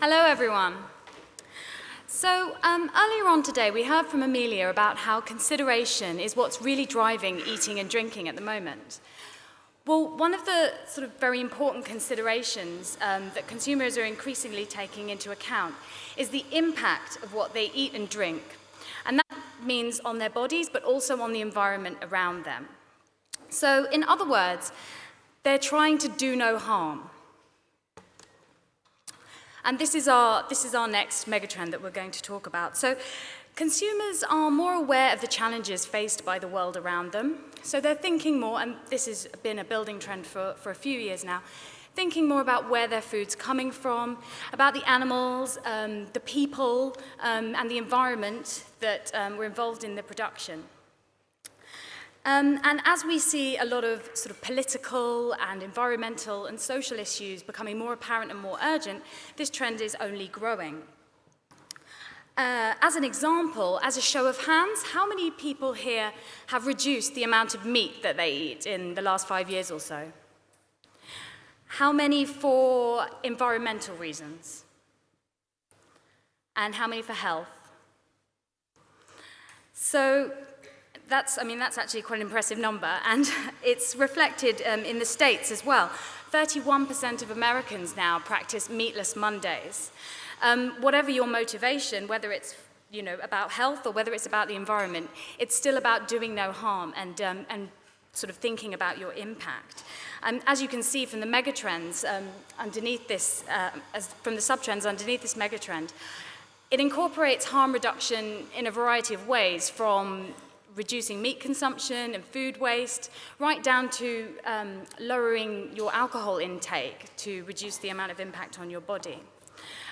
Hello, everyone. So earlier on today, we heard from Amelia about how consideration is what's really driving eating and drinking at the moment. Well, one of the sort of very important considerations that consumers are increasingly taking into account is the impact of what they eat and drink. And that means on their bodies, but also on the environment around them. So in other words, they're trying to do no harm. And this is our next megatrend that we're going to talk about. So consumers are more aware of the challenges faced by the world around them. So they're thinking more, and this has been a building trend for a few years now, thinking more about where their food's coming from, about the animals, the people, and the environment that were involved in the production. And as we see a lot of sort of political and environmental and social issues becoming more apparent and more urgent, this trend is only growing. As an example, as a show of hands, how many people here have reduced the amount of meat that they eat in the last 5 years or so? How many for environmental reasons? And how many for health? So that's actually quite an impressive number, and it's reflected in the States as well. 31% of Americans now practice meatless Mondays. Whatever your motivation, whether it's about health or whether it's about the environment, it's still about doing no harm and sort of thinking about your impact. As you can see from the megatrends underneath this, from the subtrends underneath this megatrend, it incorporates harm reduction in a variety of ways, from reducing meat consumption and food waste, right down to lowering your alcohol intake to reduce the amount of impact on your body.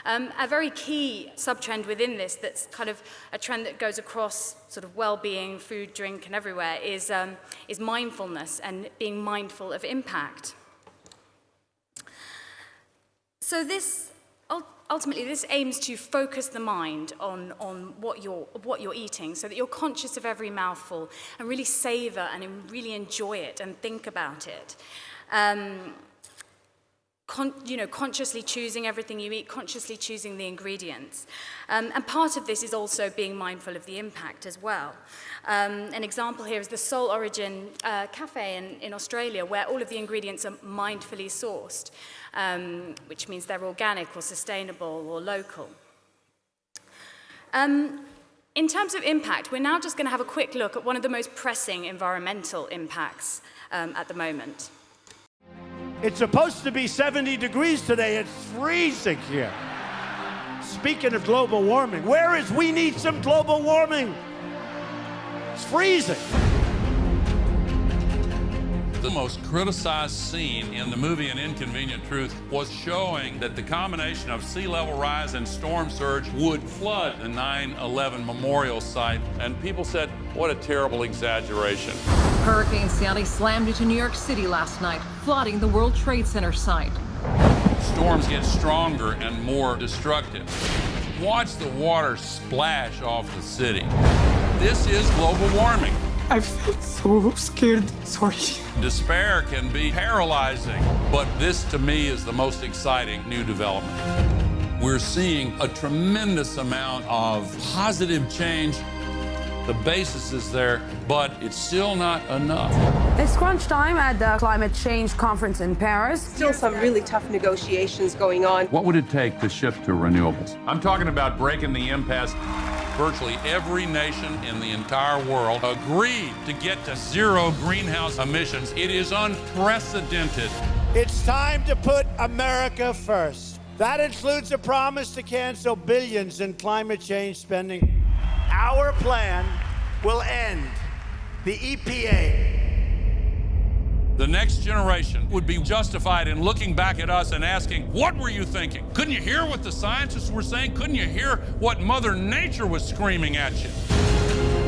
A very key sub-trend within this, that's kind of a trend that goes across sort of well-being, food, drink, and everywhere, is mindfulness and being mindful of impact. So ultimately, this aims to focus the mind on what you're eating, so that you're conscious of every mouthful and really savor and really enjoy it and think about it. Consciously choosing everything you eat, consciously choosing the ingredients. And part of this is also being mindful of the impact as well. An example here is the Soul Origin cafe in Australia, where all of the ingredients are mindfully sourced, which means they're organic or sustainable or local. In terms of impact, we're now just going to have a quick look at one of the most pressing environmental impacts at the moment. It's supposed to be 70 degrees today. It's freezing here. Speaking of global warming, we need some global warming. It's freezing. The most criticized scene in the movie An Inconvenient Truth was showing that the combination of sea level rise and storm surge would flood the 9/11 memorial site. And people said, what a terrible exaggeration. Hurricane Sally slammed into New York City last night, flooding the World Trade Center site. Storms get stronger and more destructive. Watch the water splash off the city. This is global warming. I felt so scared. Sorry. Despair can be paralyzing, but this to me is the most exciting new development. We're seeing a tremendous amount of positive change. The basis is there, but it's still not enough. It's crunch time at the climate change conference in Paris. Still some really tough negotiations going on. What would it take to shift to renewables? I'm talking about breaking the impasse. Virtually every nation in the entire world agreed to get to zero greenhouse emissions. It is unprecedented. It's time to put America first. That includes a promise to cancel billions in climate change spending. Our plan will end the EPA. The next generation would be justified in looking back at us and asking, what were you thinking? Couldn't you hear what the scientists were saying? Couldn't you hear what Mother Nature was screaming at you?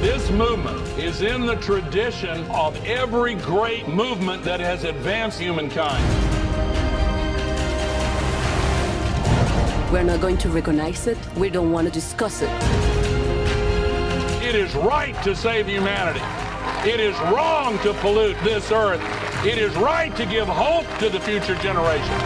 This movement is in the tradition of every great movement that has advanced humankind. We're not going to recognize it. We don't want to discuss it. It is right to save humanity. It is wrong to pollute this earth. It is right to give hope to the future generation.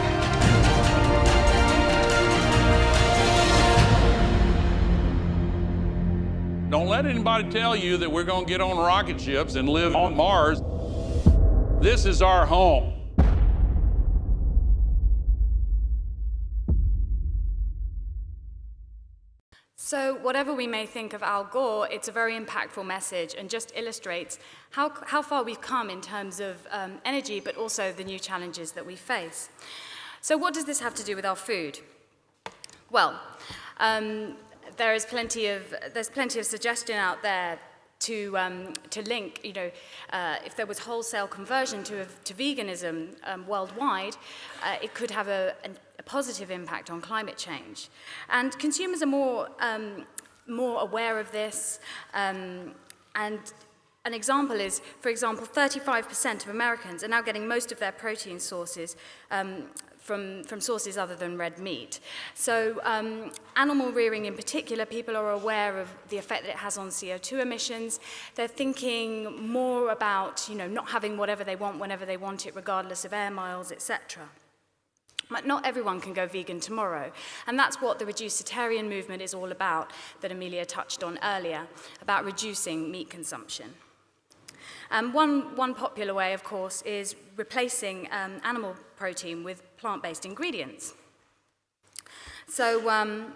Don't let anybody tell you that we're going to get on rocket ships and live on Mars. This is our home. So whatever we may think of Al Gore, it's a very impactful message and just illustrates how far we've come in terms of energy, but also the new challenges that we face. So what does this have to do with our food? Well, there's plenty of suggestion out there to link, if there was wholesale conversion to veganism worldwide, it could have a positive impact on climate change. And consumers are more aware of this. And an example is, for example, 35% of Americans are now getting most of their protein sources from sources other than red meat. So animal rearing in particular, people are aware of the effect that it has on CO2 emissions. They're thinking more about not having whatever they want whenever they want it, regardless of air miles, etc. But not everyone can go vegan tomorrow, and that's what the reducitarian movement is all about, that Amelia touched on earlier, about reducing meat consumption. One popular way, of course, is replacing animal protein with plant-based ingredients. So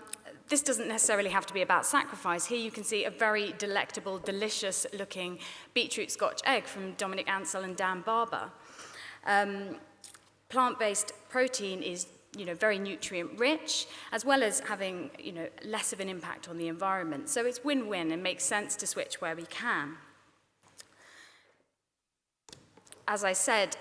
this doesn't necessarily have to be about sacrifice. Here you can see a very delectable, delicious-looking beetroot Scotch egg from Dominic Ansell and Dan Barber. Plant-based protein is very nutrient-rich, as well as having less of an impact on the environment. So it's win-win and makes sense to switch where we can. As I said,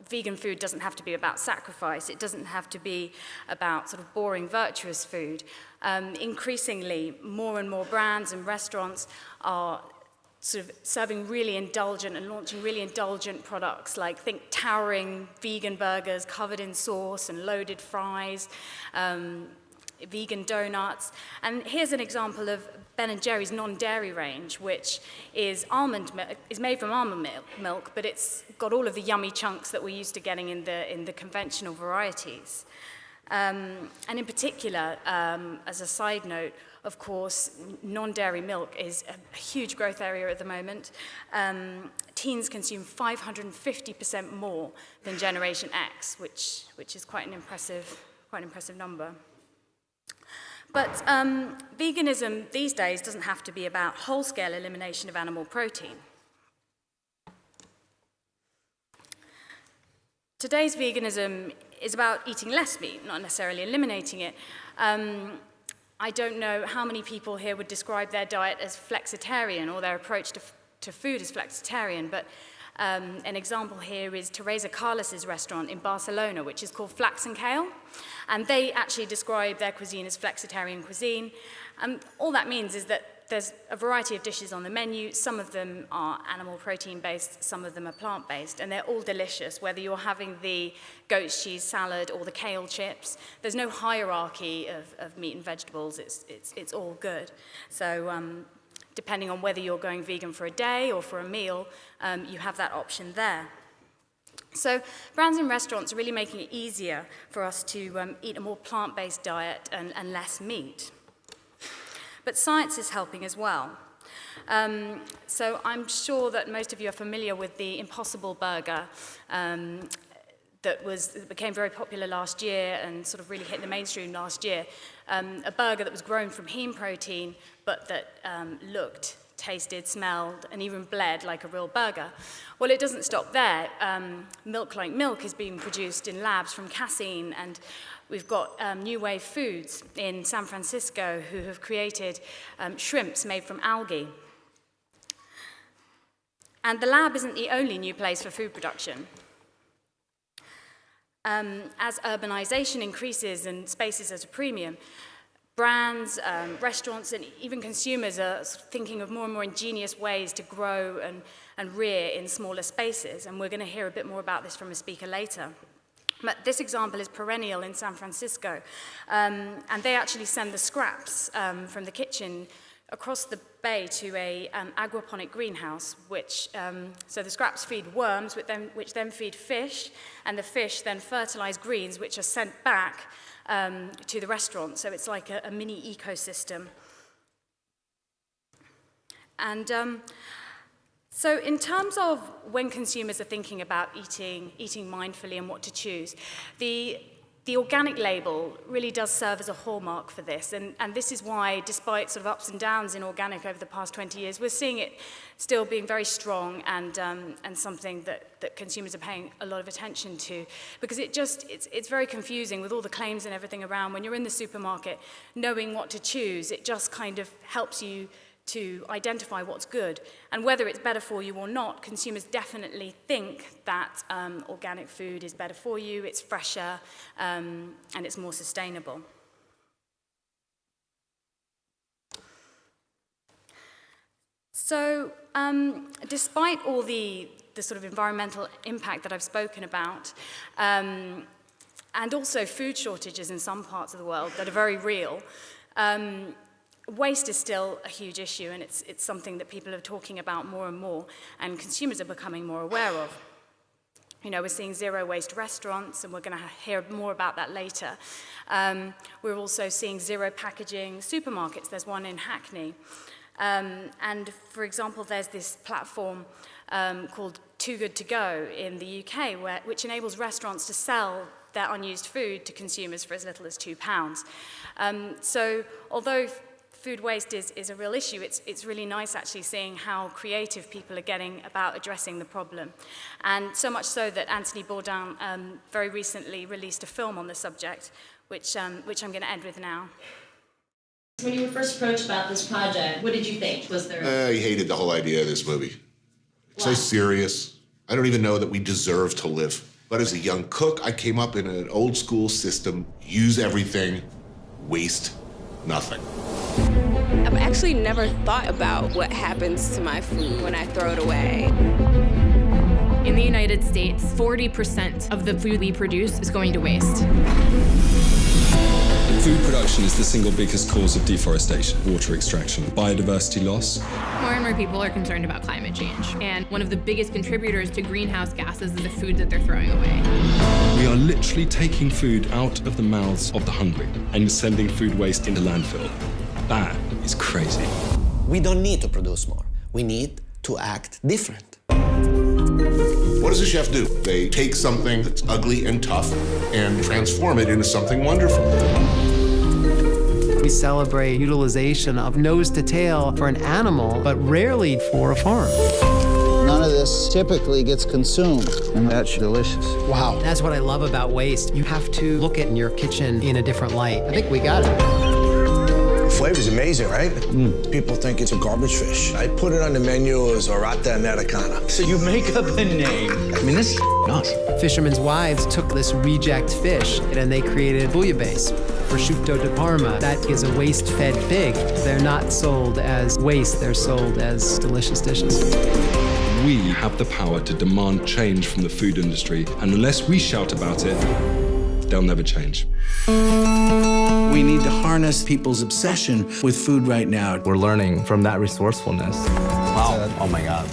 vegan food doesn't have to be about sacrifice. It doesn't have to be about sort of boring, virtuous food. Increasingly, more and more brands and restaurants are sort of serving really indulgent and launching really indulgent products, like think towering vegan burgers covered in sauce and loaded fries, vegan donuts. And here's an example of Ben & Jerry's non-dairy range, which is made from almond milk, but it's got all of the yummy chunks that we're used to getting in the conventional varieties. And in particular, as a side note, of course, non-dairy milk is a huge growth area at the moment. Teens consume 550% more than Generation X, which is quite an impressive number. But veganism these days doesn't have to be about whole-scale elimination of animal protein. Today's veganism is about eating less meat, not necessarily eliminating it. I don't know how many people here would describe their diet as flexitarian or their approach to food as flexitarian, but an example here is Teresa Carlos's restaurant in Barcelona, which is called Flax and Kale, and they actually describe their cuisine as flexitarian cuisine. All that means is that there's a variety of dishes on the menu. Some of them are animal protein-based, some of them are plant-based, and they're all delicious, whether you're having the goat's cheese salad or the kale chips. There's no hierarchy of meat and vegetables. It's all good. So depending on whether you're going vegan for a day or for a meal, you have that option there. So brands and restaurants are really making it easier for us to eat a more plant-based diet and less meat. But science is helping as well. So I'm sure that most of you are familiar with the Impossible Burger that became very popular last year and sort of really hit the mainstream last year. A burger that was grown from heme protein, but that looked, tasted, smelled, and even bled like a real burger. Well, it doesn't stop there. Milk Like Milk is being produced in labs from casein, and we've got New Wave Foods in San Francisco who have created shrimps made from algae. And the lab isn't the only new place for food production. As urbanization increases and space is at a premium, brands, restaurants, and even consumers are thinking of more and more ingenious ways to grow and rear in smaller spaces. And we're going to hear a bit more about this from a speaker later. But this example is Perennial in San Francisco. And they actually send the scraps from the kitchen across the bay to a aquaponic greenhouse, so the scraps feed worms, which then feed fish, and the fish then fertilize greens, which are sent back to the restaurant. So it's like a mini ecosystem. So in terms of when consumers are thinking about eating mindfully and what to choose, the organic label really does serve as a hallmark for this, and this is why, despite sort of ups and downs in organic over the past 20 years, we're seeing it still being very strong and something that consumers are paying a lot of attention to, because it's very confusing with all the claims and everything around. When you're in the supermarket, knowing what to choose, it just kind of helps you to identify what's good. And whether it's better for you or not, consumers definitely think that organic food is better for you, it's fresher, and it's more sustainable. So despite all the sort of environmental impact that I've spoken about, and also food shortages in some parts of the world that are very real, waste is still a huge issue, and it's something that people are talking about more and more, and consumers are becoming more aware of. You know, we're seeing zero waste restaurants, and we're going to hear more about that later. We're also seeing zero packaging supermarkets. There's one in Hackney. And for example, there's this platform called Too Good To Go in the UK, which enables restaurants to sell their unused food to consumers for as little as £2. So although food waste is a real issue, it's really nice actually seeing how creative people are getting about addressing the problem. And so much so that Anthony Bourdain very recently released a film on the subject, which I'm going to end with now. When you were first approached about this project, what did you think? Was there... I hated the whole idea of this movie. It's so serious. I don't even know that we deserve to live. But as a young cook, I came up in an old school system: use everything, waste nothing. I've actually never thought about what happens to my food when I throw it away. In the United States, 40% of the food we produce is going to waste. Food production is the single biggest cause of deforestation, water extraction, biodiversity loss. More and more people are concerned about climate change, and one of the biggest contributors to greenhouse gases is the food that they're throwing away. We are literally taking food out of the mouths of the hungry and sending food waste into landfill. That is crazy. We don't need to produce more. We need to act different. What does a chef do? They take something that's ugly and tough and transform it into something wonderful. We celebrate utilization of nose to tail for an animal, but rarely for a farm. None of this typically gets consumed, and that's delicious. Wow. That's what I love about waste. You have to look at your kitchen in a different light. I think we got it. The flavor's amazing, right? People think it's a garbage fish. I put it on the menu as Orata Americana. So you make up a name. I mean, this is awesome. Fishermen's wives took this reject fish and they created bouillabaisse, prosciutto di Parma. That is a waste-fed pig. They're not sold as waste, they're sold as delicious dishes. We have the power to demand change from the food industry, and unless we shout about it, they'll never change. We need to harness people's obsession with food right now. We're learning from that resourcefulness. Wow. Oh my God.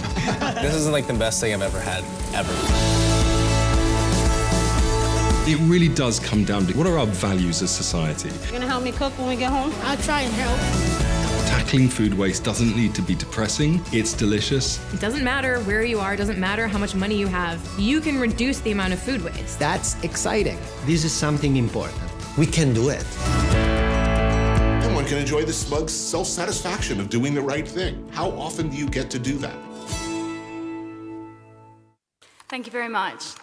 This is like the best thing I've ever had, ever. It really does come down to what are our values as society. You gonna help me cook when we get home? I'll try and help. Tackling food waste doesn't need to be depressing. It's delicious. It doesn't matter where you are, it doesn't matter how much money you have. You can reduce the amount of food waste. That's exciting. This is something important. We can do it. And one can enjoy the smug self-satisfaction of doing the right thing. How often do you get to do that? Thank you very much.